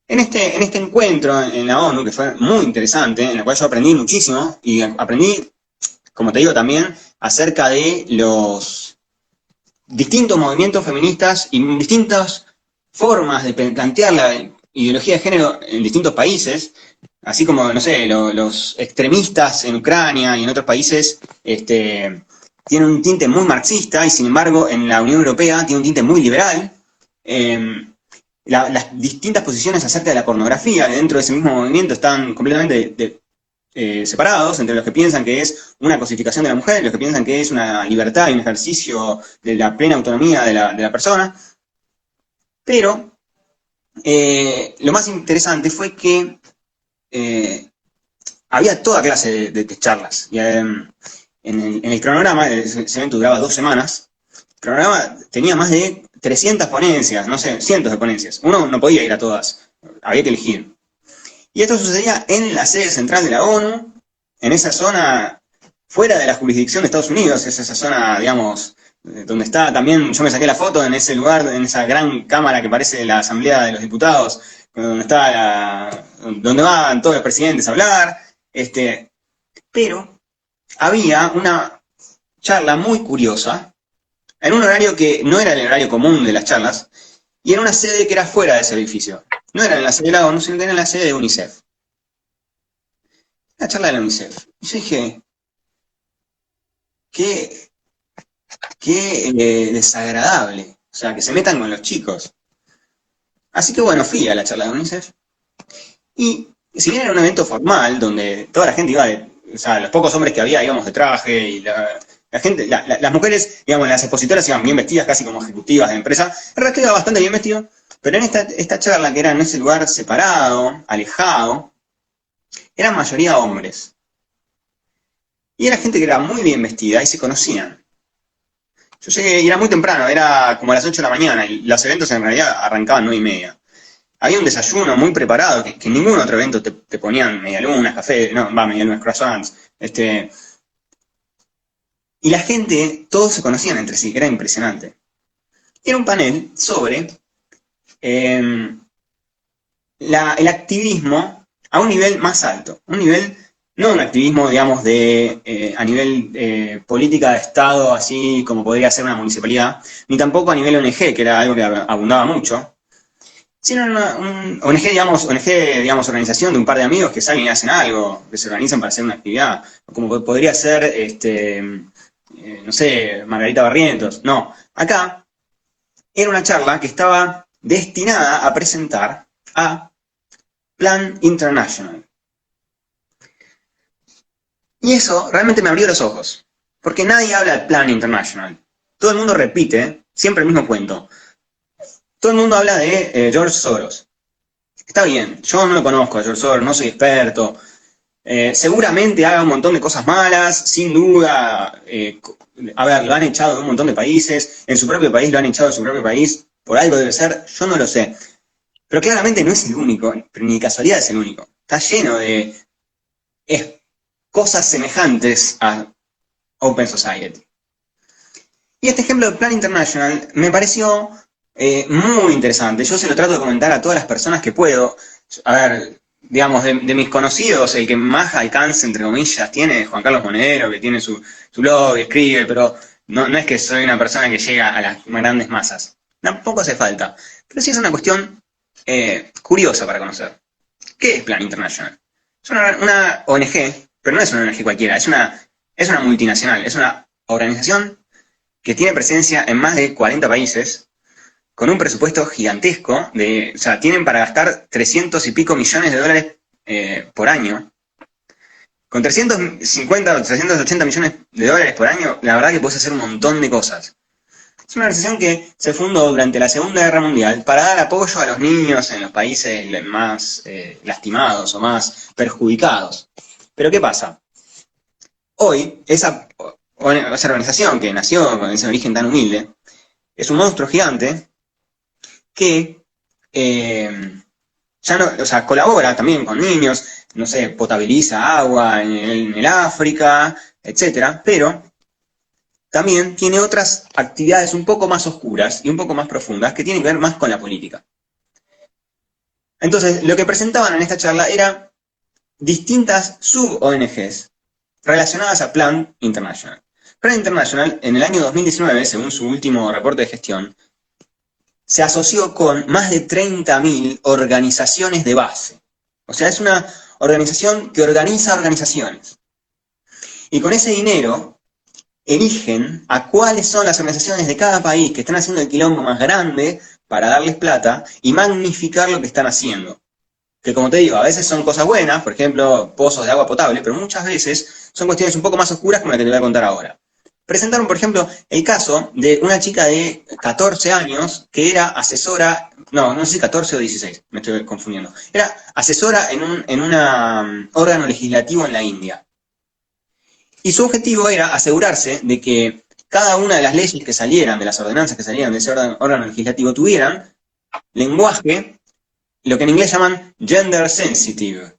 en este encuentro en la ONU, que fue muy interesante, en el cual yo aprendí muchísimo, y aprendí, como te digo también, acerca de los distintos movimientos feministas y distintas formas de plantear la ideología de género en distintos países, así como, no sé, los extremistas en Ucrania y en otros países tienen un tinte muy marxista y sin embargo en la Unión Europea tiene un tinte muy liberal. Eh, las distintas posiciones acerca de la pornografía dentro de ese mismo movimiento están completamente separados entre los que piensan que es una cosificación de la mujer, los que piensan que es una libertad y un ejercicio de la plena autonomía de la persona. Pero lo más interesante fue que eh, había toda clase de charlas. Y, en el cronograma, ese evento duraba 2 semanas, el cronograma tenía más de 300 ponencias, no sé, cientos de ponencias. Uno no podía ir a todas, había que elegir. Y esto sucedía en la sede central de la ONU, en esa zona fuera de la jurisdicción de Estados Unidos, es esa zona, digamos, donde está también, yo me saqué la foto en ese lugar, en esa gran cámara que parece la Asamblea de los Diputados, donde está donde van todos los presidentes a hablar, pero había una charla muy curiosa, en un horario que no era el horario común de las charlas, y en una sede que era fuera de ese edificio. No era en la sede de la ONU, sino que era en la sede de UNICEF. La charla de la UNICEF. Y yo dije, qué, qué desagradable. O sea, que se metan con los chicos. Así que bueno, fui a la charla de UNICEF. Y si bien era un evento formal, donde toda la gente iba de, o sea, los pocos hombres que había íbamos de traje, y la gente, las mujeres, digamos, las expositoras iban bien vestidas, casi como ejecutivas de empresa, el resto iba bastante bien vestido, pero en esta charla, que era en ese lugar separado, alejado, eran mayoría hombres. Y era gente que era muy bien vestida y se conocían. Yo llegué y era muy temprano, era como a las 8 de la mañana, y los eventos en realidad arrancaban 9:30. Había un desayuno muy preparado, que en ningún otro evento te ponían medialunas, café, no, va, medialunas, croissants, y la gente, todos se conocían entre sí, era impresionante. Era un panel sobre eh, el activismo a un nivel más alto, un nivel, no un activismo, digamos, a nivel política de Estado, así como podría ser una municipalidad, ni tampoco a nivel ONG, que era algo que abundaba mucho, sino un ONG, digamos, organización de un par de amigos que salen y hacen algo, que se organizan para hacer una actividad, como podría ser, no sé, Margarita Barrientos. No, acá era una charla que estaba destinada a presentar a Plan International. Y eso realmente me abrió los ojos, porque nadie habla del Plan International. Todo el mundo repite siempre el mismo cuento. Todo el mundo habla de George Soros. Está bien, yo no lo conozco a George Soros, no soy experto. Seguramente haga un montón de cosas malas, sin duda. A ver, lo han echado de un montón de países, en su propio país lo han echado de su propio país, por algo debe ser, yo no lo sé. Pero claramente no es el único, pero ni casualidad es el único. Está lleno de cosas semejantes a Open Society. Y este ejemplo de Plan International me pareció muy interesante. Yo se lo trato de comentar a todas las personas que puedo. A ver, digamos, de mis conocidos, el que más alcance, entre comillas, tiene es Juan Carlos Monedero, que tiene su blog, escribe, pero no es que soy una persona que llega a las grandes masas. Tampoco hace falta. Pero sí es una cuestión curiosa para conocer. ¿Qué es Plan International? Es una ONG, pero no es una ONG cualquiera, es una multinacional, es una organización que tiene presencia en más de 40 países, con un presupuesto gigantesco, o sea, tienen para gastar 300 y pico millones de dólares por año. Con 350 o 380 millones de dólares por año, la verdad que puedes hacer un montón de cosas. Es una organización que se fundó durante la Segunda Guerra Mundial para dar apoyo a los niños en los países más lastimados o más perjudicados. Pero ¿qué pasa? Hoy, esa organización que nació con ese origen tan humilde, es un monstruo gigante que ya no, o sea, colabora también con niños, no sé, potabiliza agua en el África, etcétera, pero también tiene otras actividades un poco más oscuras y un poco más profundas que tienen que ver más con la política. Entonces, lo que presentaban en esta charla era distintas sub-ONGs relacionadas a Plan International. Plan International, en el año 2019, según su último reporte de gestión, se asoció con más de 30.000 organizaciones de base. O sea, es una organización que organiza organizaciones. Y con ese dinero eligen a cuáles son las organizaciones de cada país que están haciendo el quilombo más grande para darles plata y magnificar lo que están haciendo. Que como te digo, a veces son cosas buenas, por ejemplo, pozos de agua potable, pero muchas veces son cuestiones un poco más oscuras como la que te voy a contar ahora. Presentaron, por ejemplo, el caso de una chica de 14 años que era asesora, no sé si 14 o 16, me estoy confundiendo. Era asesora en un órgano legislativo en la India. Y su objetivo era asegurarse de que cada una de las leyes que salieran, de las ordenanzas que salieran de ese órgano legislativo, tuvieran lenguaje, lo que en inglés llaman gender sensitive,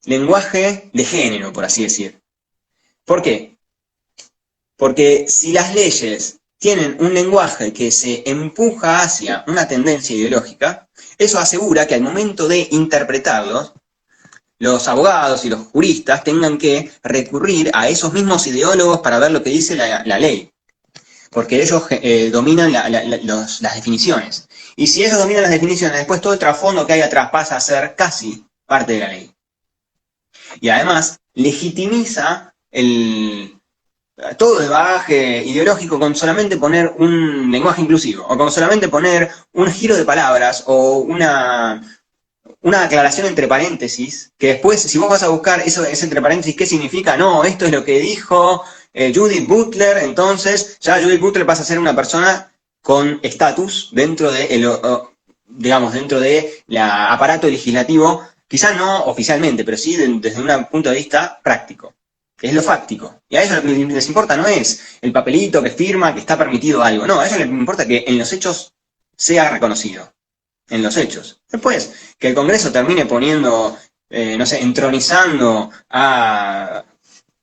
lenguaje de género, por así decir. ¿Por qué? Porque si las leyes tienen un lenguaje que se empuja hacia una tendencia ideológica, eso asegura que al momento de interpretarlos, los abogados y los juristas tengan que recurrir a esos mismos ideólogos para ver lo que dice la ley. Porque ellos dominan las definiciones. Y si ellos dominan las definiciones, después todo el trasfondo que hay atrás pasa a ser casi parte de la ley. Y además, legitimiza todo el bagaje ideológico con solamente poner un lenguaje inclusivo, o con solamente poner un giro de palabras, o una aclaración entre paréntesis, que después, si vos vas a buscar eso entre paréntesis, ¿qué significa? No, esto es lo que dijo Judith Butler, entonces ya Judith Butler pasa a ser una persona con estatus dentro de, digamos, dentro de la aparato legislativo, quizás no oficialmente, pero sí desde un punto de vista práctico, que es lo fáctico. Y a ellos lo que les importa no es el papelito que firma que está permitido algo, no, a ellos les importa que en los hechos sea reconocido. En los hechos. Después, que el Congreso termine poniendo, no sé, entronizando a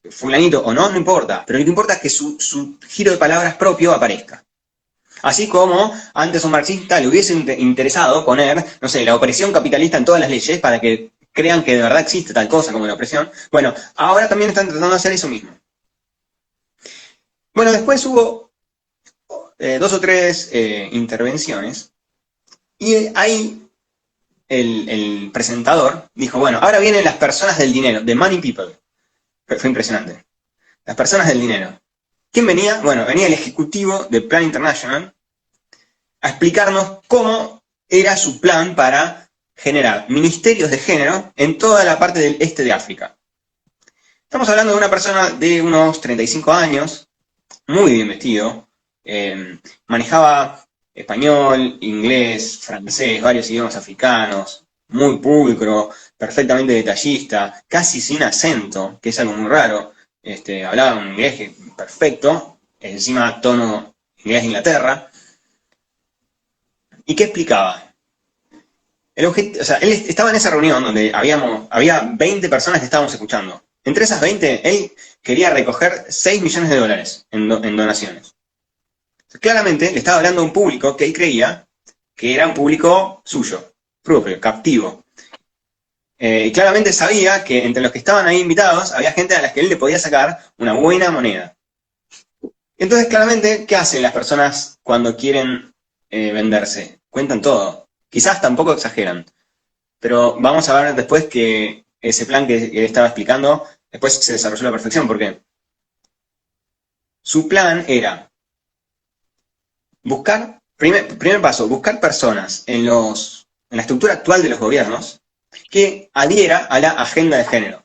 fulanito o no, no importa. Pero lo que importa es que su giro de palabras propio aparezca. Así como antes a un marxista le hubiese interesado poner, no sé, la opresión capitalista en todas las leyes para que crean que de verdad existe tal cosa como la opresión. Bueno, ahora también están tratando de hacer eso mismo. Bueno, después hubo 2 o 3 intervenciones. Y ahí el presentador dijo, bueno, ahora vienen las personas del dinero, the money people. Fue impresionante. Las personas del dinero. ¿Quién venía? Bueno, venía el ejecutivo de Plan International a explicarnos cómo era su plan para generar ministerios de género en toda la parte del este de África. Estamos hablando de una persona de unos 35 años, muy bien vestido, manejaba español, inglés, francés, varios idiomas africanos, muy pulcro, perfectamente detallista, casi sin acento, que es algo muy raro. Hablaba un inglés perfecto, encima tono inglés de Inglaterra. ¿Y qué explicaba? Él estaba en esa reunión donde había 20 personas que estábamos escuchando. Entre esas 20, él quería recoger 6 millones de dólares en donaciones. Claramente le estaba hablando a un público que él creía que era un público suyo, propio, captivo. Claramente sabía que entre los que estaban ahí invitados había gente a las que él le podía sacar una buena moneda. Entonces, claramente, ¿qué hacen las personas cuando quieren venderse? Cuentan todo. Quizás tampoco exageran. Pero vamos a ver después que ese plan que él estaba explicando, después se desarrolló a la perfección. ¿Por qué? Su plan era buscar, primer paso, buscar personas en la estructura actual de los gobiernos que adhiera a la agenda de género.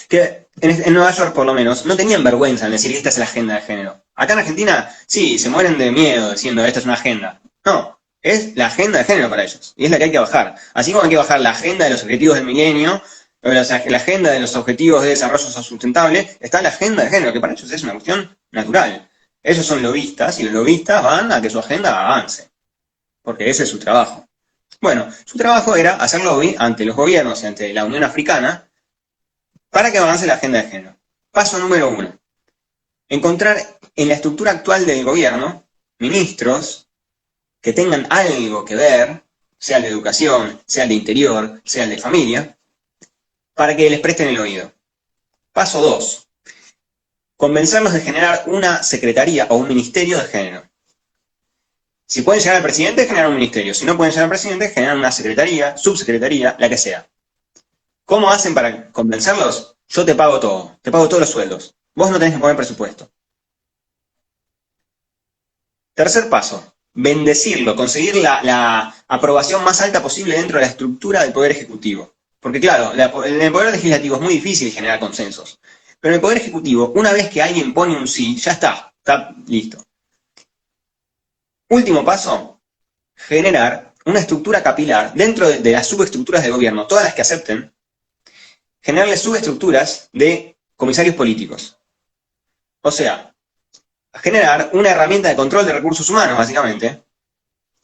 Que en Nueva York, por lo menos, no tenían vergüenza en decir que esta es la agenda de género. Acá en Argentina, sí, se mueren de miedo diciendo esta es una agenda. No, es la agenda de género para ellos. Y es la que hay que bajar. Así como hay que bajar la agenda de los objetivos del milenio, o la agenda de los objetivos de desarrollo sustentable, está la agenda de género, que para ellos es una cuestión natural. Ellos son lobistas y los lobistas van a que su agenda avance. Porque ese es su trabajo. Bueno, su trabajo era hacer lobby ante los gobiernos y ante la Unión Africana para que avance la agenda de género. Paso número 1. Encontrar en la estructura actual del gobierno ministros que tengan algo que ver sea el de educación, sea el de interior, sea el de familia, para que les presten el oído. Paso 2. Convencerlos de generar una secretaría o un ministerio de género. Si pueden llegar al presidente, generan un ministerio. Si no pueden llegar al presidente, generan una secretaría, subsecretaría, la que sea. ¿Cómo hacen para convencerlos? Yo te pago todo, te pago todos los sueldos. Vos no tenés que poner presupuesto. Tercer paso, bendecirlo, conseguir la aprobación más alta posible dentro de la estructura del Poder Ejecutivo. Porque claro, en el Poder Legislativo es muy difícil generar consensos. Pero en el Poder Ejecutivo, una vez que alguien pone un sí, ya está listo. Último paso, generar una estructura capilar dentro de las subestructuras del gobierno, todas las que acepten, generarle subestructuras de comisarios políticos. O sea, generar una herramienta de control de recursos humanos, básicamente,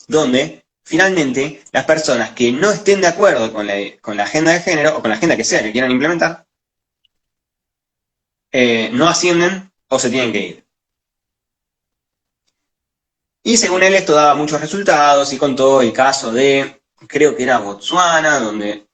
donde finalmente las personas que no estén de acuerdo con la agenda de género o con la agenda que sea que quieran implementar, no ascienden o se tienen que ir. Y según él esto daba muchos resultados y contó el caso de, creo que era Botsuana, donde,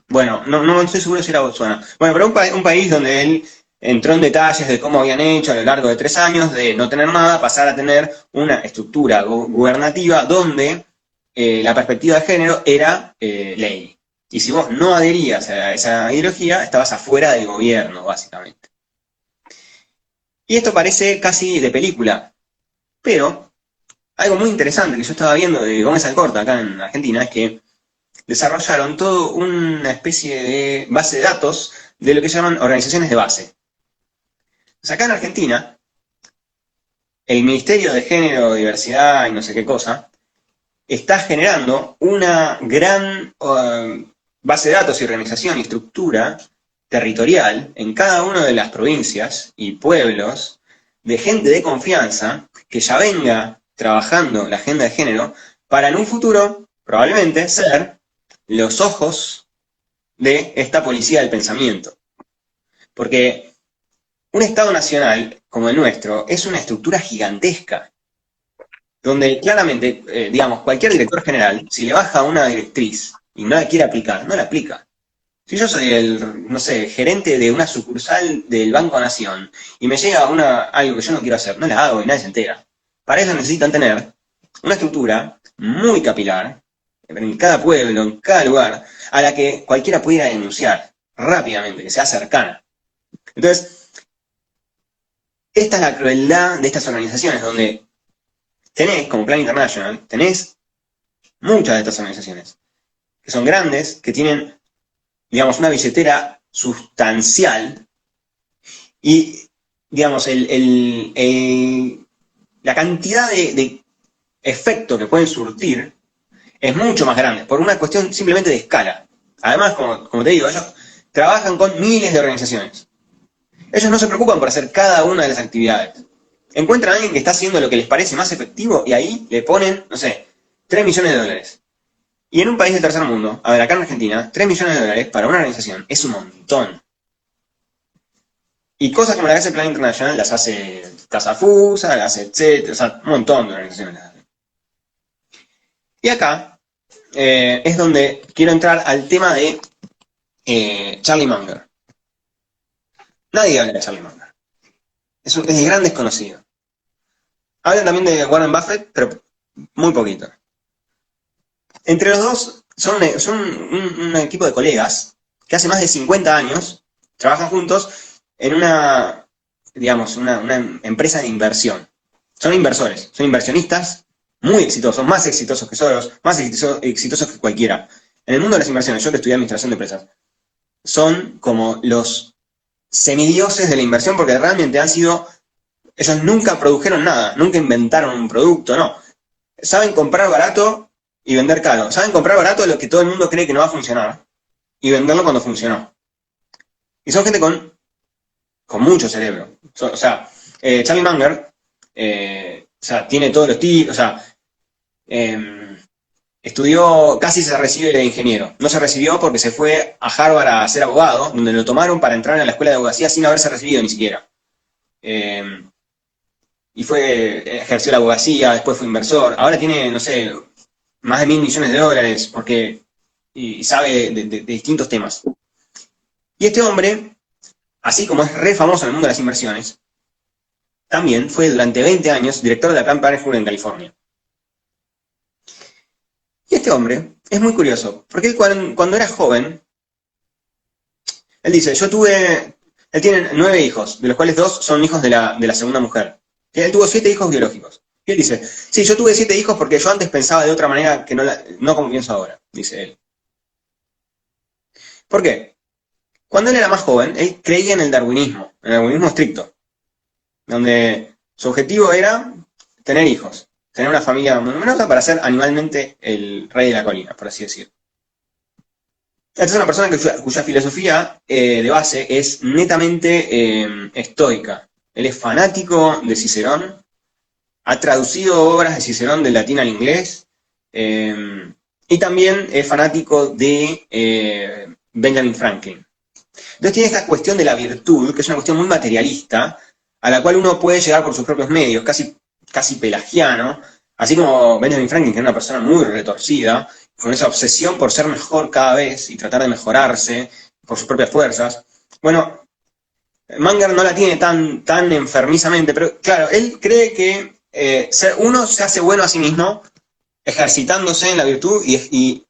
bueno, no estoy seguro si era Botsuana, bueno, pero un país donde él entró en detalles de cómo habían hecho a lo largo de 3 años de no tener nada, pasar a tener una estructura gubernativa donde la perspectiva de género era ley. Y si vos no adherías a esa ideología, estabas afuera del gobierno, básicamente. Y esto parece casi de película, pero algo muy interesante que yo estaba viendo de Gómez Alcorta acá en Argentina es que desarrollaron toda una especie de base de datos de lo que llaman organizaciones de base. O sea, acá en Argentina, el Ministerio de Género, Diversidad y no sé qué cosa, está generando una gran base de datos y organización y estructura territorial en cada una de las provincias y pueblos de gente de confianza que ya venga trabajando la agenda de género para en un futuro, probablemente, ser los ojos de esta policía del pensamiento. Porque un Estado nacional como el nuestro es una estructura gigantesca, donde claramente, digamos, cualquier director general, si le baja una directriz y no la quiere aplicar, no la aplica. Si yo soy el, no sé, gerente de una sucursal del Banco Nación y me llega algo que yo no quiero hacer, no la hago y nadie se entera. Para eso necesitan tener una estructura muy capilar, en cada pueblo, en cada lugar, a la que cualquiera pudiera denunciar rápidamente, que sea cercana. Entonces, esta es la crueldad de estas organizaciones, donde tenés, como Plan International, tenés muchas de estas organizaciones, que son grandes, que tienen, digamos, una billetera sustancial y, digamos, la cantidad de efecto que pueden surtir es mucho más grande, por una cuestión simplemente de escala. Además, como te digo, ellos trabajan con miles de organizaciones. Ellos no se preocupan por hacer cada una de las actividades. Encuentran a alguien que está haciendo lo que les parece más efectivo y ahí le ponen, no sé, 3 millones de dólares. Y en un país del tercer mundo, a ver, acá en Argentina, 3 millones de dólares para una organización es un montón. Y cosas como la que hace Plan International las hace Casafusa, las hace etcétera, o sea, un montón de organizaciones. Y acá es donde quiero entrar al tema de Charlie Munger. Nadie habla de Charlie Munger. Es el gran desconocido. Hablan también de Warren Buffett, pero muy poquito. Entre los dos son un equipo de colegas que hace más de 50 años trabajan juntos en digamos, una empresa de inversión. Son inversores, son inversionistas muy exitosos, más exitosos que Soros, más exitosos que cualquiera. En el mundo de las inversiones, yo que estudié administración de empresas, son como los semidioses de la inversión porque realmente ellos nunca produjeron nada, nunca inventaron un producto, no. Saben comprar barato y vender caro. Saben comprar barato lo que todo el mundo cree que no va a funcionar y venderlo cuando funcionó. Y son gente con mucho cerebro. O sea, Charlie Munger, o sea, tiene todos los tips, o sea, estudió, casi se recibe de ingeniero. No se recibió porque se fue a Harvard a ser abogado, donde lo tomaron para entrar en la escuela de abogacía sin haberse recibido ni siquiera. Y ejerció la abogacía, después fue inversor. Ahora tiene, no sé, más de $1.000 millones, porque y sabe de distintos temas. Y este hombre, así como es re famoso en el mundo de las inversiones, también fue durante 20 años director de la Planned Parenthood en California. Y este hombre es muy curioso, porque él cuando era joven, él dice, él tiene 9 hijos, de los cuales 2 son hijos de la segunda mujer. Él tuvo 7 hijos biológicos. Y él dice, sí, yo tuve 7 hijos porque yo antes pensaba de otra manera que no como pienso ahora, dice él. ¿Por qué? Cuando él era más joven, él creía en el darwinismo estricto, donde su objetivo era tener hijos, tener una familia numerosa para ser animalmente el rey de la colina, por así decirlo. Esta es una persona cuya filosofía de base es netamente estoica. Él es fanático de Cicerón, ha traducido obras de Cicerón del latín al inglés, y también es fanático de Benjamin Franklin. Entonces tiene esta cuestión de la virtud, que es una cuestión muy materialista, a la cual uno puede llegar por sus propios medios, casi pelagiano, así como Benjamin Franklin, que era una persona muy retorcida, con esa obsesión por ser mejor cada vez y tratar de mejorarse por sus propias fuerzas. Bueno, Munger no la tiene tan enfermizamente, pero claro, él cree que uno se hace bueno a sí mismo, ejercitándose en la virtud y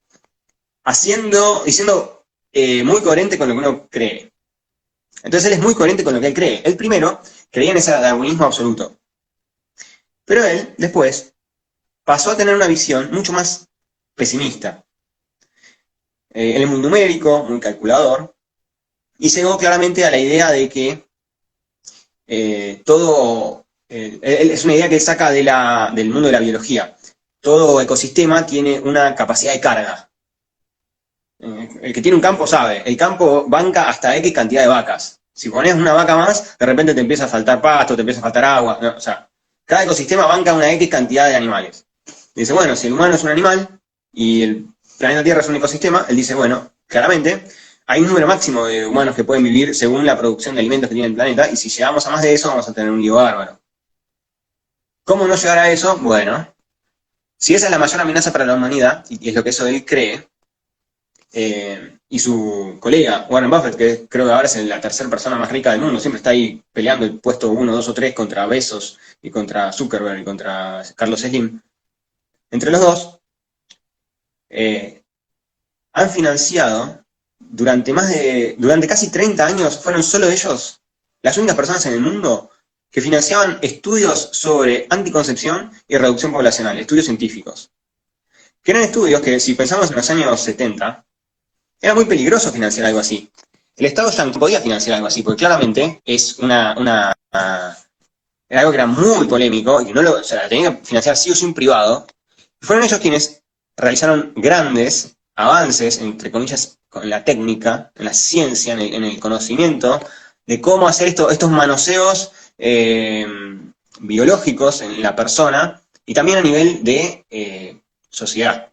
siendo muy coherente con lo que uno cree. Entonces él es muy coherente con lo que él cree. Él primero creía en ese darwinismo absoluto. Pero él, después, pasó a tener una visión mucho más pesimista. Él es muy numérico, muy calculador, y llegó claramente a la idea de que es una idea que saca del mundo de la biología. Todo ecosistema tiene una capacidad de carga. El que tiene un campo sabe, el campo banca hasta X cantidad de vacas. Si pones una vaca más, de repente te empieza a faltar pasto, te empieza a faltar agua. ¿No? O sea, cada ecosistema banca una X cantidad de animales. Dice, bueno, si el humano es un animal y el planeta Tierra es un ecosistema, él dice, bueno, claramente hay un número máximo de humanos que pueden vivir según la producción de alimentos que tiene el planeta, y si llegamos a más de eso, vamos a tener un lío bárbaro. ¿Cómo no llegar a eso? Bueno, si esa es la mayor amenaza para la humanidad, y es lo que eso él cree, y su colega Warren Buffett, que creo que ahora es la tercera persona más rica del mundo, siempre está ahí peleando el puesto 1, 2 o 3 contra Bezos y contra Zuckerberg y contra Carlos Slim. Entre los dos, han financiado durante casi 30 años, fueron solo ellos las únicas personas en el mundo que financiaban estudios sobre anticoncepción y reducción poblacional, estudios científicos. Que eran estudios que, si pensamos en los años 70, era muy peligroso financiar algo así. El Estado ya no podía financiar algo así, porque claramente es era algo que era muy polémico, y o sea, tenía que financiar sí o sí un privado. Y fueron ellos quienes realizaron grandes avances, entre comillas, en la técnica, en la ciencia, en el conocimiento, de cómo hacer estos manoseos biológicos en la persona, y también a nivel de sociedad.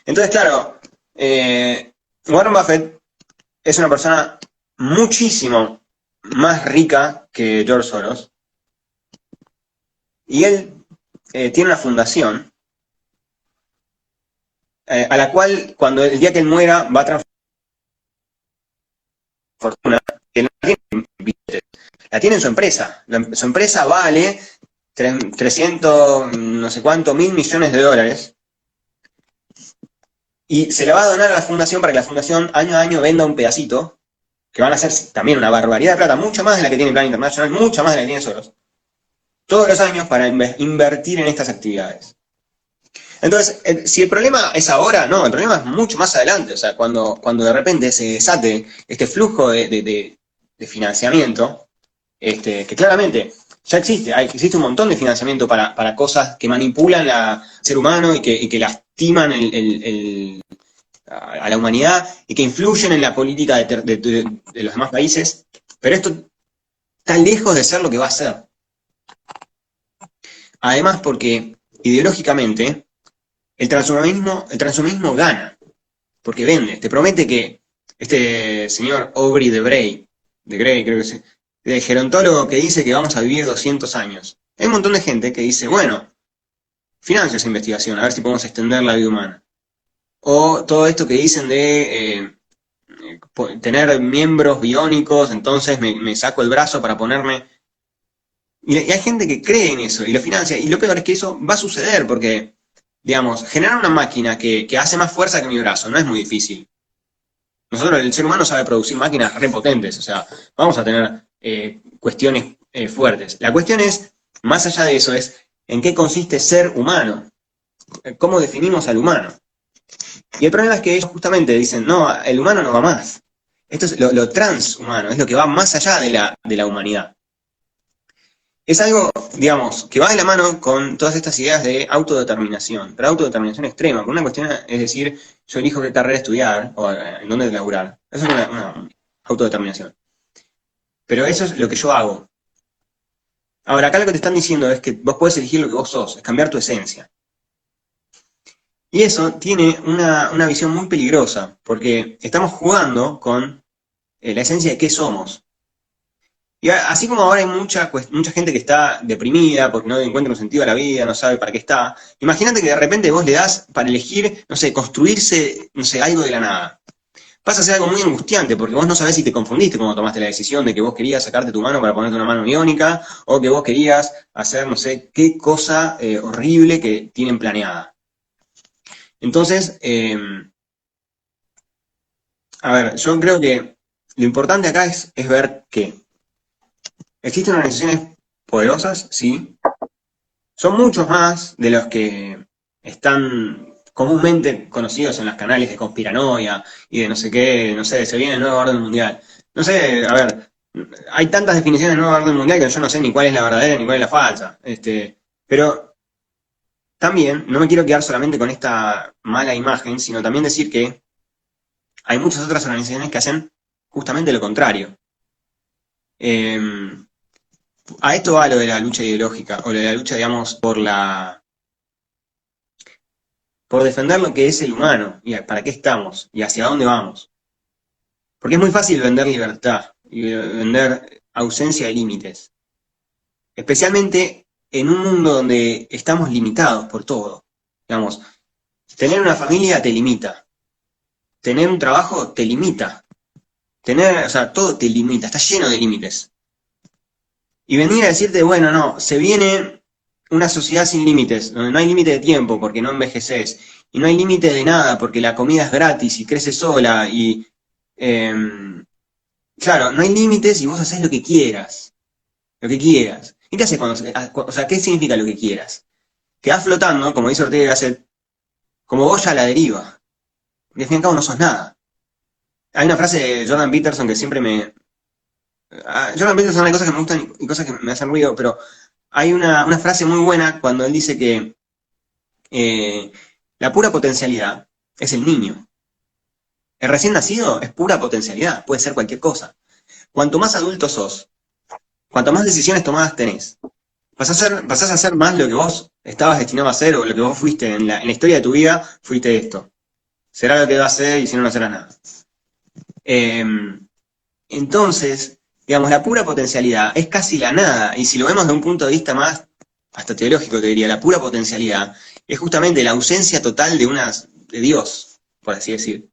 Entonces, claro, Warren Buffett es una persona muchísimo más rica que George Soros, y él tiene una fundación a la cual, cuando el día que él muera, va a transformar fortuna, que no la tiene en billetes, la tiene en su empresa. Su empresa vale 300, no sé cuánto, $1.000 millones, y se la va a donar a la fundación para que la fundación año a año venda un pedacito, que van a ser también una barbaridad de plata, mucho más de la que tiene el Plan Internacional, mucho más de la que tiene Soros, todos los años para invertir en estas actividades. Entonces, si el problema es ahora, no, el problema es mucho más adelante, o sea, cuando de repente se desate este flujo de financiamiento, que claramente ya existe un montón de financiamiento para cosas que manipulan al ser humano y que lastiman a la humanidad y que influyen en la política de los demás países, pero esto está lejos de ser lo que va a ser. Además, porque ideológicamente el transhumanismo gana, porque vende. Te promete que este señor Aubrey de Grey, creo que es, el gerontólogo que dice que vamos a vivir 200 años. Hay un montón de gente que dice, bueno, financio esa investigación, a ver si podemos extender la vida humana. O todo esto que dicen de tener miembros biónicos, entonces me saco el brazo para ponerme... Y hay gente que cree en eso y lo financia, y lo peor es que eso va a suceder porque, digamos, generar una máquina que hace más fuerza que mi brazo no es muy difícil. Nosotros, el ser humano sabe producir máquinas repotentes, o sea, vamos a tener cuestiones fuertes. La cuestión es, más allá de eso, es en qué consiste ser humano, cómo definimos al humano. Y el problema es que ellos justamente dicen, no, el humano no va más. Esto es lo transhumano, es lo que va más allá de la humanidad. Es algo, digamos, que va de la mano con todas estas ideas de autodeterminación, pero autodeterminación extrema, por una cuestión, es decir, yo elijo qué carrera estudiar o en dónde laburar. Eso es una autodeterminación. Pero eso es lo que yo hago. Ahora, acá lo que te están diciendo es que vos podés elegir lo que vos sos, es cambiar tu esencia. Y eso tiene una visión muy peligrosa, porque estamos jugando con la esencia de qué somos. Y así como ahora hay mucha gente que está deprimida porque no encuentra un sentido a la vida, no sabe para qué está, imagínate que de repente vos le das para elegir, no sé, construirse, no sé, algo de la nada. Pasa a ser algo muy angustiante porque vos no sabés si te confundiste cuando tomaste la decisión de que vos querías sacarte tu mano para ponerte una mano biónica o que vos querías hacer no sé qué cosa horrible que tienen planeada. Entonces, a ver, yo creo que lo importante acá es ver que existen organizaciones poderosas, sí. Son muchos más de los que están comúnmente conocidos en los canales de conspiranoia y de no sé qué, no sé, se viene el nuevo orden mundial. No sé, a ver, hay tantas definiciones de nuevo orden mundial que yo no sé ni cuál es la verdadera ni cuál es la falsa. Pero también no me quiero quedar solamente con esta mala imagen, sino también decir que hay muchas otras organizaciones que hacen justamente lo contrario. A esto va lo de la lucha ideológica, o lo de la lucha, digamos, por defender lo que es el humano, y para qué estamos, y hacia dónde vamos. Porque es muy fácil vender libertad, y vender ausencia de límites. Especialmente en un mundo donde estamos limitados por todo. Digamos, tener una familia te limita. Tener un trabajo te limita. O sea, todo te limita, está lleno de límites. Y venir a decirte, bueno, no, se viene una sociedad sin límites, donde no hay límite de tiempo porque no envejeces, y no hay límite de nada porque la comida es gratis y crece sola, y claro, no hay límites y vos haces lo que quieras, lo que quieras. ¿Y qué haces o sea, qué significa lo que quieras? Quedás flotando, como dice Ortega y Gasset, como boya a la deriva, y al fin y al cabo no sos nada. Hay una frase de Jordan Peterson que siempre Jordan Peterson hay cosas que me gustan y cosas que me hacen ruido, pero hay una frase muy buena cuando él dice que la pura potencialidad es el niño. El recién nacido es pura potencialidad, puede ser cualquier cosa. Cuanto más adulto sos, cuanto más decisiones tomadas tenés, pasás a hacer más lo que vos estabas destinado a hacer o lo que vos fuiste en la historia de tu vida, fuiste esto. Será lo que vas a hacer y si no, no será nada. Entonces, digamos, la pura potencialidad es casi la nada, y si lo vemos de un punto de vista más, hasta teológico te diría, la pura potencialidad es justamente la ausencia total de Dios, por así decir.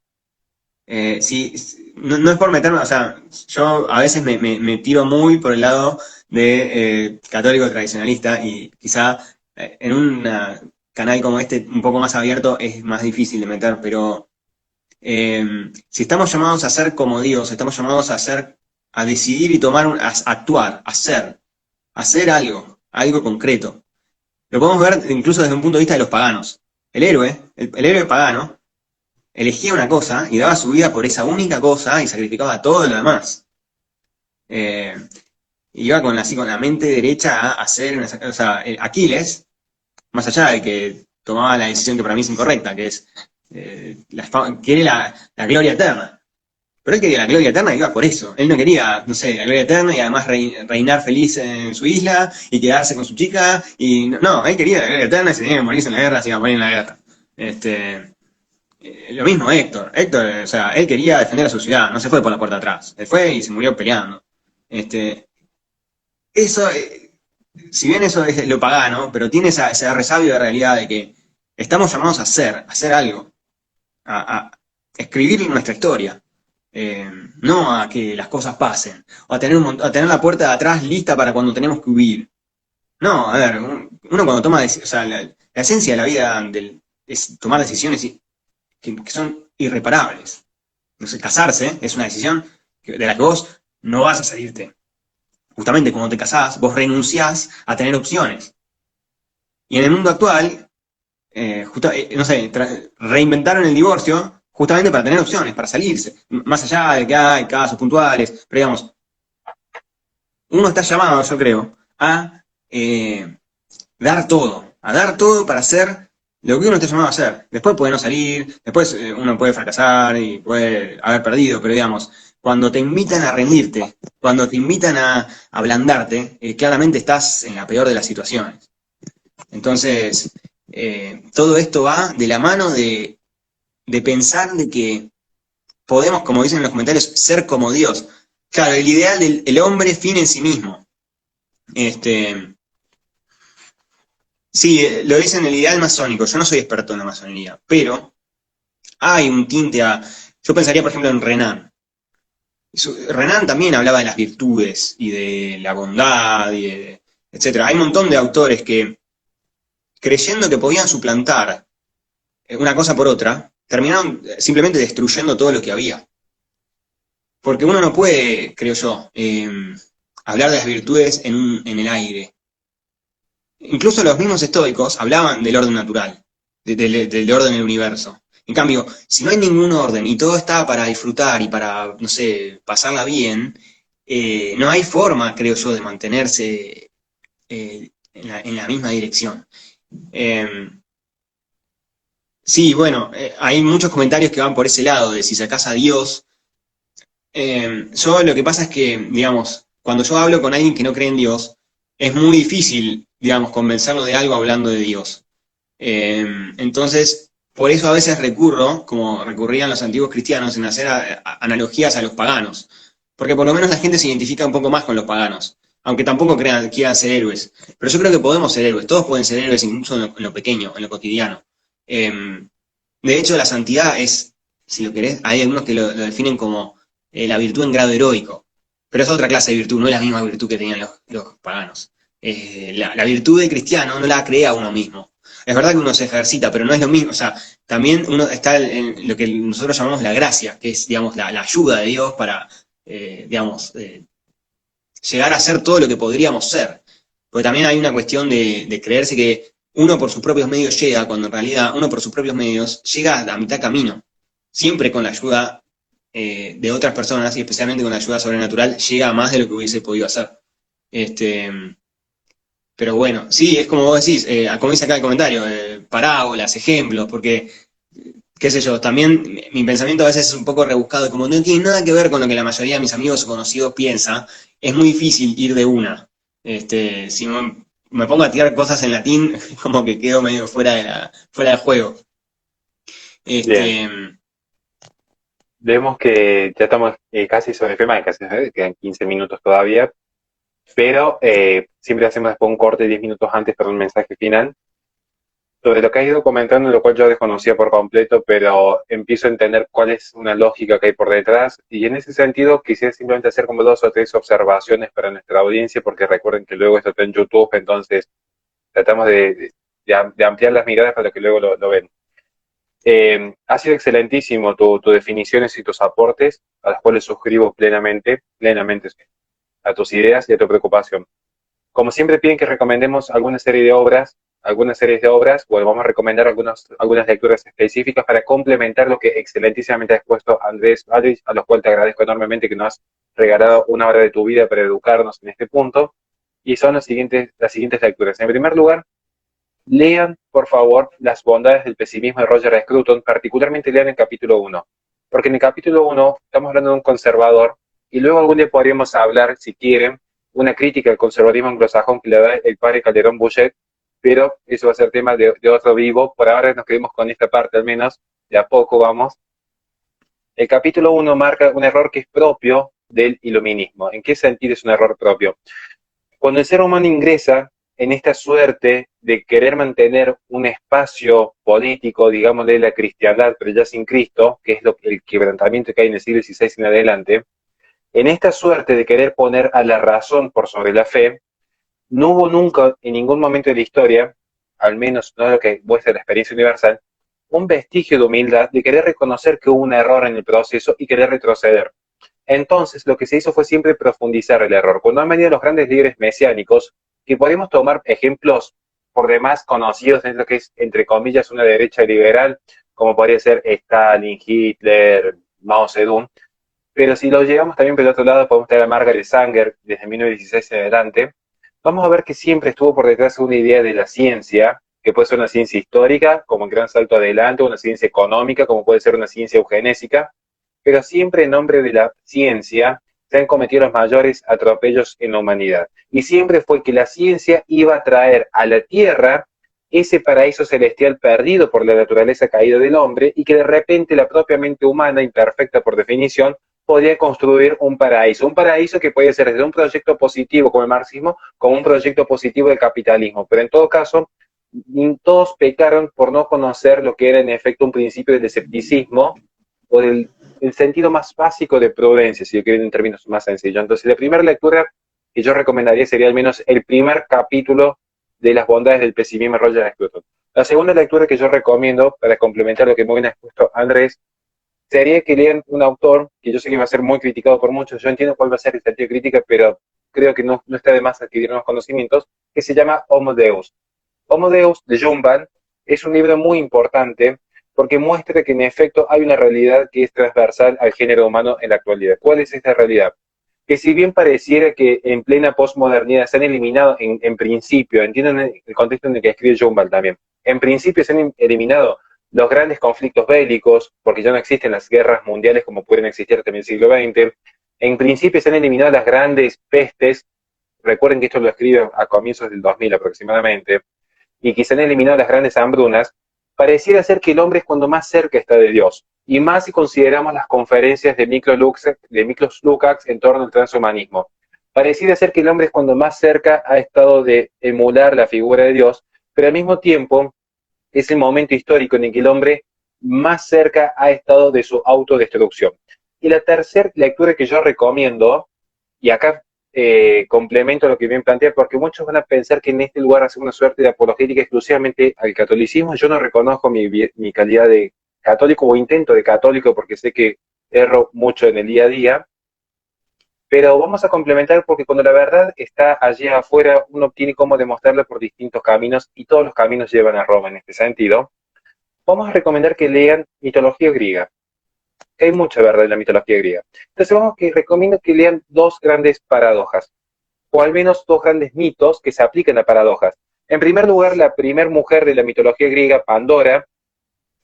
No es por meterme, o sea, yo a veces me tiro muy por el lado de católico tradicionalista y quizá en un canal como este un poco más abierto es más difícil de meter, pero si estamos llamados a ser como Dios, estamos llamados a decidir y a actuar, hacer algo concreto. Lo podemos ver incluso desde un punto de vista de los paganos. El héroe pagano, elegía una cosa y daba su vida por esa única cosa y sacrificaba todo lo demás. Iba con la mente derecha a hacer, o sea, Aquiles, más allá de que tomaba la decisión que para mí es incorrecta, que es quiere la gloria eterna. Pero él quería la gloria eterna y iba por eso. Él no quería, no sé, la gloria eterna y además reinar feliz en su isla y quedarse con su chica. Y no, él quería la gloria eterna y se tenía que morirse en la guerra, se iba a morir en la guerra. Lo mismo Héctor. Héctor, o sea, él quería defender a su ciudad, no se fue por la puerta atrás. Él fue y se murió peleando. Eso, si bien eso es lo pagano, pero tiene ese resabio de realidad de que estamos llamados a hacer algo, a escribir nuestra historia. No a que las cosas pasen, o a tener la puerta de atrás lista para cuando tenemos que huir. No, a ver, uno cuando toma, o sea, la esencia de la vida es tomar decisiones que son irreparables. No sé, casarse es una decisión de la que vos no vas a salirte. Justamente cuando te casás, vos renunciás a tener opciones. Y en el mundo actual, no sé, reinventaron el divorcio justamente para tener opciones, para salirse. Más allá de que hay casos puntuales, pero digamos, uno está llamado, yo creo, eh, a dar todo para hacer lo que uno está llamado a hacer. Después puede no salir, después uno puede fracasar y puede haber perdido, pero digamos, cuando te invitan a rendirte, cuando te invitan a ablandarte, claramente estás en la peor de las situaciones. Entonces, todo esto va de la mano de pensar de que podemos, como dicen en los comentarios, ser como Dios. Claro, el ideal del el hombre fin en sí mismo. Este, sí, lo dicen el ideal masónico. Yo no soy experto en la masonería, pero hay un tinte a. Yo pensaría, por ejemplo, en Renan. Renan también hablaba de las virtudes y de la bondad etcétera. Hay un montón de autores que, creyendo que podían suplantar una cosa por otra, terminaron simplemente destruyendo todo lo que había. Porque uno no puede, creo yo, hablar de las virtudes en el aire. Incluso los mismos estoicos hablaban del orden natural, del orden del universo. En cambio, si no hay ningún orden y todo está para disfrutar y para, no sé, pasarla bien, no hay forma, creo yo, de mantenerse en la misma dirección. Eh, sí, bueno, hay muchos comentarios que van por ese lado, de si sacás a Dios. Yo lo que pasa es que, digamos, cuando yo hablo con alguien que no cree en Dios, es muy difícil, digamos, convencerlo de algo hablando de Dios. Entonces, por eso a veces recurro, como recurrían los antiguos cristianos, en hacer analogías a los paganos. Porque por lo menos la gente se identifica un poco más con los paganos, aunque tampoco quieran ser héroes. Pero yo creo que podemos ser héroes, todos pueden ser héroes, incluso en lo pequeño, en lo cotidiano. De hecho, la santidad es, si lo querés, hay algunos que lo definen como la virtud en grado heroico. Pero es otra clase de virtud, no es la misma virtud que tenían los paganos. La virtud de cristiano no la crea uno mismo. Es verdad que uno se ejercita, pero no es lo mismo. O sea, también uno está en lo que nosotros llamamos la gracia, que es, digamos, la ayuda de Dios para, digamos, llegar a ser todo lo que podríamos ser. Porque también hay una cuestión de creerse que uno por sus propios medios llega, cuando en realidad uno por sus propios medios llega a mitad camino. Siempre con la ayuda de otras personas, y especialmente con la ayuda sobrenatural, llega a más de lo que hubiese podido hacer. Este, pero bueno, sí, es como vos decís, como dice acá el comentario, parábolas, ejemplos, porque, qué sé yo, también mi pensamiento a veces es un poco rebuscado, como no tiene nada que ver con lo que la mayoría de mis amigos o conocidos piensa, es muy difícil ir de una. Si me pongo a tirar cosas en latín, como que quedo medio fuera del juego. Bien, Este, vemos que ya estamos casi sobre el tema, casi quedan 15 minutos todavía, pero siempre hacemos después un corte 10 minutos antes para un mensaje final. Sobre lo que has ido comentando, lo cual yo desconocía por completo, pero empiezo a entender cuál es una lógica que hay por detrás. Y en ese sentido, quisiera simplemente hacer como 2 o 3 observaciones para nuestra audiencia, porque recuerden que luego esto está en YouTube, entonces tratamos de ampliar las miradas para que luego lo ven. Ha sido excelentísimo tus definiciones y tus aportes, a las cuales suscribo plenamente a tus ideas y a tu preocupación. Como siempre piden que recomendemos algunas series de obras, bueno, vamos a recomendar algunas lecturas específicas para complementar lo que excelentísimamente ha expuesto Andrés Aldrich, a los cuales te agradezco enormemente que nos has regalado una hora de tu vida para educarnos en este punto, y son las siguientes lecturas. En primer lugar, lean, por favor, Las bondades del pesimismo de Roger Scruton, particularmente lean el capítulo 1, porque en el capítulo 1 estamos hablando de un conservador, y luego algún día podríamos hablar, si quieren, una crítica al conservatismo anglosajón que le da el padre Calderón Bouchet, pero eso va a ser tema de otro vivo. Por ahora nos quedemos con esta parte al menos, de a poco vamos. El capítulo 1 marca un error que es propio del iluminismo. ¿En qué sentido es un error propio? Cuando el ser humano ingresa en esta suerte de querer mantener un espacio político, digamos, de la cristiandad, pero ya sin Cristo, que es el quebrantamiento que hay en el siglo XVI en adelante, en esta suerte de querer poner a la razón por sobre la fe, no hubo nunca, en ningún momento de la historia, al menos no lo que muestra la experiencia universal, un vestigio de humildad de querer reconocer que hubo un error en el proceso y querer retroceder. Entonces, lo que se hizo fue siempre profundizar el error. Cuando han venido los grandes líderes mesiánicos, que podemos tomar ejemplos por demás conocidos en lo que es, entre comillas, una derecha liberal, como podría ser Stalin, Hitler, Mao Zedong, pero si lo llevamos también por el otro lado, podemos tener a Margaret Sanger desde 1916 en adelante, vamos a ver que siempre estuvo por detrás una idea de la ciencia, que puede ser una ciencia histórica, como el gran salto adelante, una ciencia económica, como puede ser una ciencia eugenésica, pero siempre en nombre de la ciencia se han cometido los mayores atropellos en la humanidad. Y siempre fue que la ciencia iba a traer a la Tierra ese paraíso celestial perdido por la naturaleza caída del hombre y que de repente la propia mente humana, imperfecta por definición, podría construir un paraíso que puede ser desde un proyecto positivo como el marxismo, como un proyecto positivo del capitalismo. Pero en todo caso, todos pecaron por no conocer lo que era en efecto un principio del escepticismo o del el sentido más básico de prudencia, si yo quiero en términos más sencillos. Entonces, la primera lectura que yo recomendaría sería al menos el primer capítulo de las bondades del pesimismo de Roger Scruton. La segunda lectura que yo recomiendo, para complementar lo que muy bien ha expuesto Andrés, sería que lean un autor, que yo sé que va a ser muy criticado por muchos, yo entiendo cuál va a ser el sentido de crítica, pero creo que no está de más adquirir nuevos conocimientos, que se llama Homo Deus. Homo Deus, de Jungmann, es un libro muy importante, porque muestra que en efecto hay una realidad que es transversal al género humano en la actualidad. ¿Cuál es esta realidad? Que si bien pareciera que en plena posmodernidad se han eliminado en principio, entiendan el contexto en el que escribe Jungmann también, en principio se han eliminado los grandes conflictos bélicos, porque ya no existen las guerras mundiales como pueden existir también en el siglo XX, en principio se han eliminado las grandes pestes, recuerden que esto lo escribe a comienzos del 2000 aproximadamente, y que se han eliminado las grandes hambrunas, pareciera ser que el hombre es cuando más cerca está de Dios, y más si consideramos las conferencias de Miklos Lukács en torno al transhumanismo. Pareciera ser que el hombre es cuando más cerca ha estado de emular la figura de Dios, pero al mismo tiempo es el momento histórico en el que el hombre más cerca ha estado de su autodestrucción. Y la tercera lectura que yo recomiendo, y acá complemento lo que bien plantea, porque muchos van a pensar que en este lugar hace una suerte de apologética exclusivamente al catolicismo. Yo no reconozco mi calidad de católico o intento de católico porque sé que erro mucho en el día a día, pero vamos a complementar porque cuando la verdad está allí afuera, uno tiene cómo demostrarla por distintos caminos y todos los caminos llevan a Roma en este sentido. Vamos a recomendar que lean mitología griega. Hay mucha verdad en la mitología griega. Entonces recomiendo que lean dos grandes paradojas, o al menos dos grandes mitos que se aplican a paradojas. En primer lugar, la primera mujer de la mitología griega, Pandora,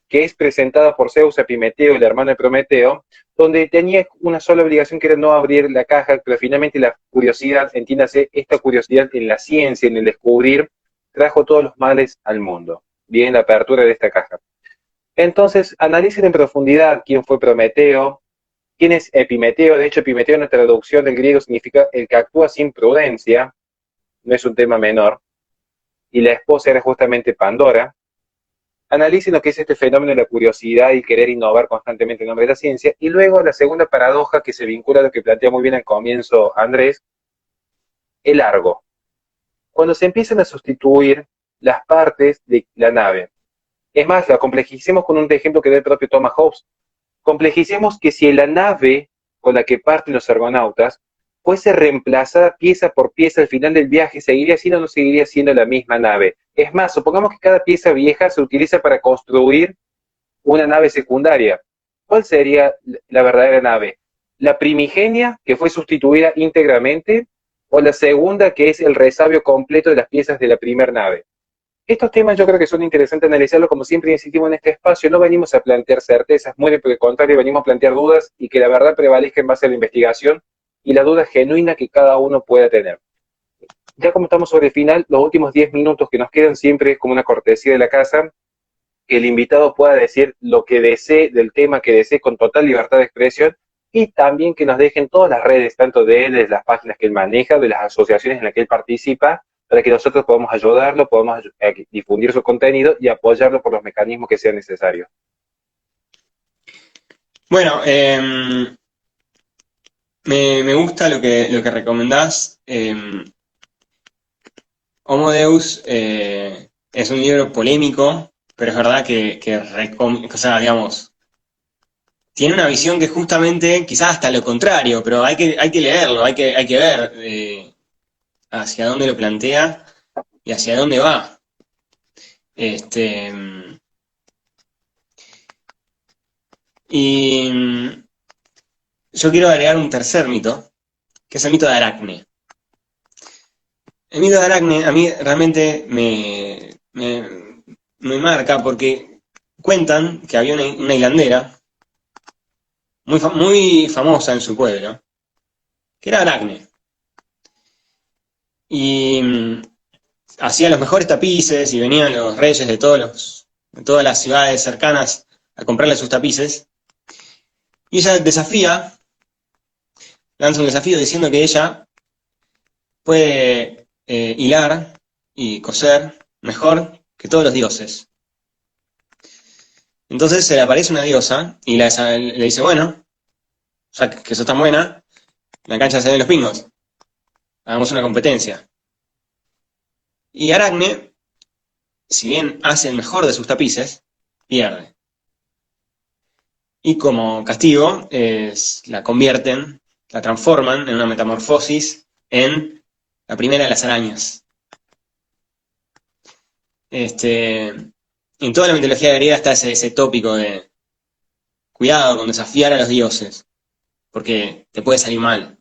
que es presentada por Zeus a Epimeteo, el hermano de Prometeo, donde tenía una sola obligación que era no abrir la caja, pero finalmente la curiosidad, entiéndase, esta curiosidad en la ciencia, en el descubrir, trajo todos los males al mundo. Bien, la apertura de esta caja. Entonces, analicen en profundidad quién fue Prometeo, quién es Epimeteo. De hecho, Epimeteo en la traducción del griego significa el que actúa sin prudencia, no es un tema menor, y la esposa era justamente Pandora. Analicen lo que es este fenómeno de la curiosidad y querer innovar constantemente en nombre de la ciencia. Y luego la segunda paradoja que se vincula a lo que plantea muy bien al comienzo Andrés, el largo. Cuando se empiezan a sustituir las partes de la nave, es más, la complejicemos con un ejemplo que da el propio Thomas Hobbes. Complejicemos que si la nave con la que parten los argonautas fuese reemplazada pieza por pieza al final del viaje, ¿seguiría siendo o no seguiría siendo la misma nave? Es más, supongamos que cada pieza vieja se utiliza para construir una nave secundaria. ¿Cuál sería la verdadera nave? ¿La primigenia, que fue sustituida íntegramente, o la segunda, que es el resabio completo de las piezas de la primera nave? Estos temas yo creo que son interesantes analizarlos, como siempre insistimos en este espacio, no venimos a plantear certezas, muy por el contrario, venimos a plantear dudas y que la verdad prevalezca en base a la investigación y la duda genuina que cada uno pueda tener. Ya como estamos sobre el final, los últimos 10 minutos que nos quedan siempre como una cortesía de la casa, que el invitado pueda decir lo que desee del tema que desee con total libertad de expresión y también que nos dejen todas las redes, tanto de él, de las páginas que él maneja, de las asociaciones en las que él participa, para que nosotros podamos ayudarlo, podamos difundir su contenido y apoyarlo por los mecanismos que sean necesarios. Bueno, me gusta lo que recomendás. Homo Deus es un libro polémico, pero es verdad o sea, digamos, tiene una visión que justamente, quizás hasta lo contrario, pero hay que leerlo, hay que ver hacia dónde lo plantea y hacia dónde va. Este, y yo quiero agregar un tercer mito, que es el mito de Aracne. El mito de Aracne a mí realmente me marca porque cuentan que había una hilandera muy famosa en su pueblo, que era Aracne. Y hacía los mejores tapices y venían los reyes de todas las ciudades cercanas a comprarle sus tapices. Y ella lanza un desafío diciendo que ella puede hilar y coser mejor que todos los dioses. Entonces se le aparece una diosa y le dice, bueno, ya que sos tan buena, la cancha se ven los pingos, hagamos una competencia. Y Aracne, si bien hace el mejor de sus tapices, pierde. Y como castigo, la transforman en una metamorfosis en la primera de las arañas. En toda la mitología griega está ese tópico de cuidado con desafiar a los dioses, porque te puede salir mal.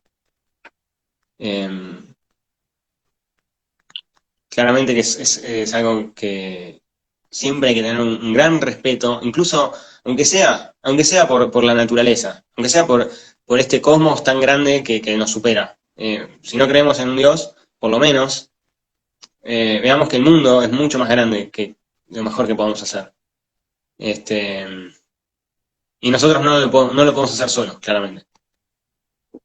Claramente que es algo que siempre hay que tener un gran respeto, incluso aunque sea por la naturaleza, aunque sea por este cosmos tan grande que nos supera. Si no creemos en un Dios, por lo menos veamos que el mundo es mucho más grande que lo mejor que podemos hacer. Y nosotros no lo podemos hacer solos, claramente.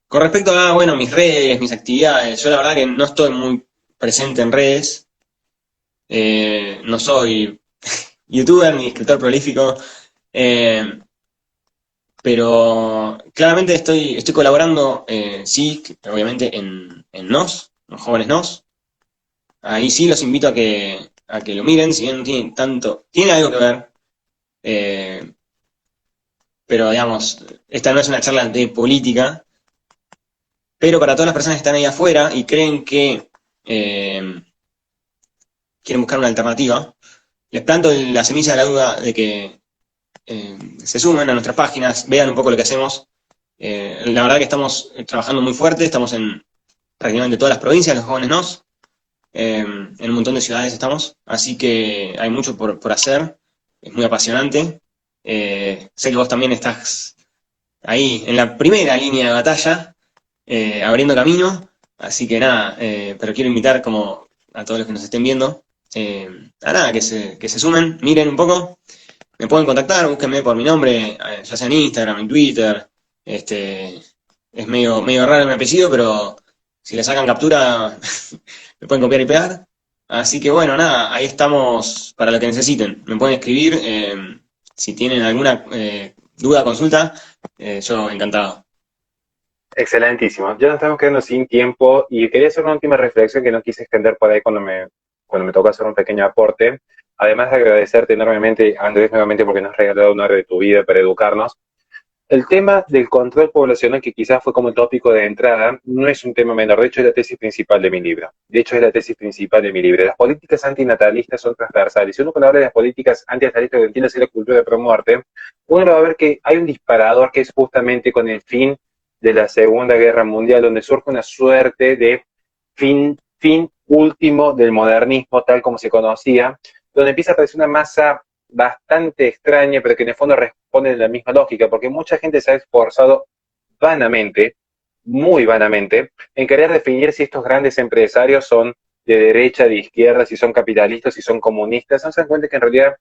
Con respecto a, bueno, mis redes, mis actividades, yo la verdad que no estoy muy presente en redes. No soy youtuber ni escritor prolífico, pero claramente estoy colaborando, sí, obviamente en NOS, los jóvenes NOS. Ahí sí los invito a que lo miren, si bien no tiene tanto, tiene algo que ver, pero digamos, esta no es una charla de política, pero para todas las personas que están ahí afuera y creen que quieren buscar una alternativa, les planto la semilla de la duda de que se sumen a nuestras páginas, vean un poco lo que hacemos. La verdad que estamos trabajando muy fuerte, estamos en prácticamente todas las provincias, los jóvenes NOS, en un montón de ciudades estamos, así que hay mucho por hacer, es muy apasionante. Sé que vos también estás ahí en la primera línea de batalla, abriendo camino, así que nada, pero quiero invitar como a todos los que nos estén viendo, a nada, que se sumen, miren un poco, me pueden contactar, búsquenme por mi nombre, ya sea en Instagram, en Twitter, es medio raro mi apellido, pero si le sacan captura, me pueden copiar y pegar. Así que bueno, nada, ahí estamos para lo que necesiten. Me pueden escribir, si tienen alguna duda, consulta, yo encantado. Excelentísimo. Ya nos estamos quedando sin tiempo y quería hacer una última reflexión que no quise extender por ahí cuando me tocó hacer un pequeño aporte. Además de agradecerte enormemente, Andrés, nuevamente porque nos has regalado una hora de tu vida para educarnos. El tema del control poblacional, que quizás fue como el tópico de entrada, no es un tema menor. De hecho, es la tesis principal de mi libro. Las políticas antinatalistas son transversales. Si uno cuando habla de las políticas antinatalistas que entiende así la cultura de promuerte, uno va a ver que hay un disparador que es justamente con el fin de la Segunda Guerra Mundial, donde surge una suerte de fin último del modernismo tal como se conocía, donde empieza a aparecer una masa bastante extraña, pero que en el fondo responde a la misma lógica, porque mucha gente se ha esforzado vanamente, muy vanamente, en querer definir si estos grandes empresarios son de derecha, de izquierda, si son capitalistas, si son comunistas. No se dan cuenta que en realidad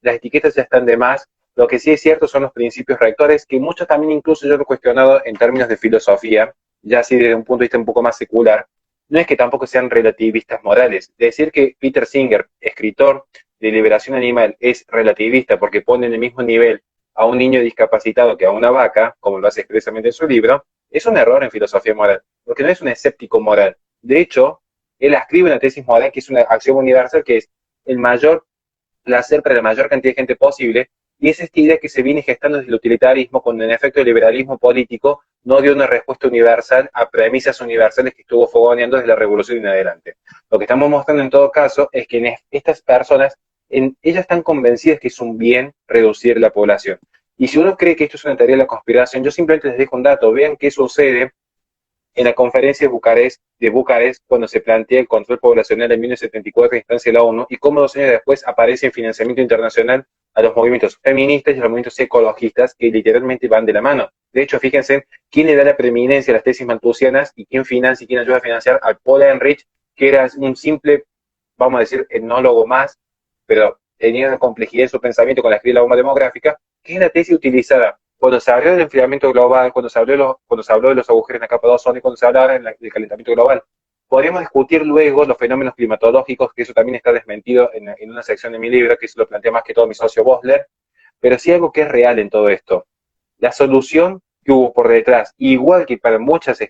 las etiquetas ya están de más Lo que sí es cierto son los principios rectores, que muchos también incluso yo lo he cuestionado en términos de filosofía, ya así desde un punto de vista un poco más secular. No es que tampoco sean relativistas morales. Decir que Peter Singer, escritor de Liberación Animal, es relativista porque pone en el mismo nivel a un niño discapacitado que a una vaca, como lo hace expresamente en su libro, es un error en filosofía moral, porque no es un escéptico moral. De hecho, él escribe una tesis moral que es una acción universal, que es el mayor placer para la mayor cantidad de gente posible, y es esta idea que se viene gestando desde el utilitarismo, cuando en efecto el liberalismo político no dio una respuesta universal a premisas universales que estuvo fogoneando desde la revolución en adelante. Lo que estamos mostrando en todo caso es que en estas personas, ellas están convencidas que es un bien reducir la población. Y si uno cree que esto es una teoría de la conspiración, yo simplemente les dejo un dato, vean qué sucede en la conferencia de Bucarest, cuando se plantea el control poblacional en 1974 a instancia de la ONU, y cómo 2 años después aparece en financiamiento internacional a los movimientos feministas y a los movimientos ecologistas, que literalmente van de la mano. De hecho, fíjense quién le da la preeminencia a las tesis malthusianas y quién financia y quién ayuda a financiar al Paul Ehrlich, que era un simple, vamos a decir, etnólogo más, pero tenía una complejidad en su pensamiento con la escritura de la bomba demográfica, que es la tesis utilizada cuando se habló del enfriamiento global, cuando se habló de los agujeros en la capa de ozono y cuando se habla del calentamiento global. Podríamos discutir luego los fenómenos climatológicos, que eso también está desmentido en una sección de mi libro, que eso lo plantea más que todo mi socio Bosler, pero sí algo que es real en todo esto. La solución que hubo por detrás, igual que para muchas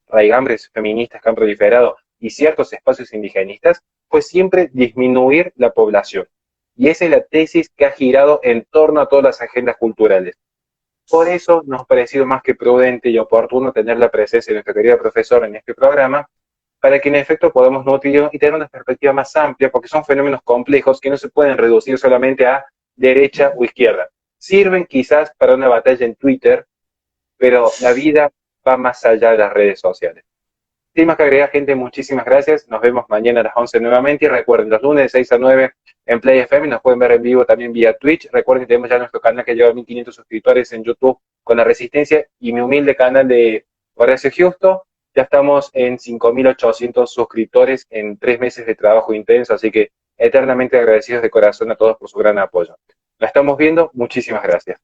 raigambres feministas que han proliferado y ciertos espacios indigenistas, fue siempre disminuir la población. Y esa es la tesis que ha girado en torno a todas las agendas culturales. Por eso nos ha parecido más que prudente y oportuno tener la presencia de nuestra querida profesora en este programa, para que en efecto podamos nutrirnos y tener una perspectiva más amplia, porque son fenómenos complejos que no se pueden reducir solamente a derecha o izquierda. Sirven quizás para una batalla en Twitter, pero la vida va más allá de las redes sociales. Sin más que agregar, gente, muchísimas gracias. Nos vemos mañana a las 11 nuevamente. Y recuerden, los lunes de 6 a 9 en Play FM. Nos pueden ver en vivo también vía Twitch. Recuerden que tenemos ya nuestro canal que lleva 1500 suscriptores en YouTube con La Resistencia y mi humilde canal de Horacio Justo. Ya estamos en 5800 suscriptores en 3 meses de trabajo intenso. Así que eternamente agradecidos de corazón a todos por su gran apoyo. La estamos viendo. Muchísimas gracias.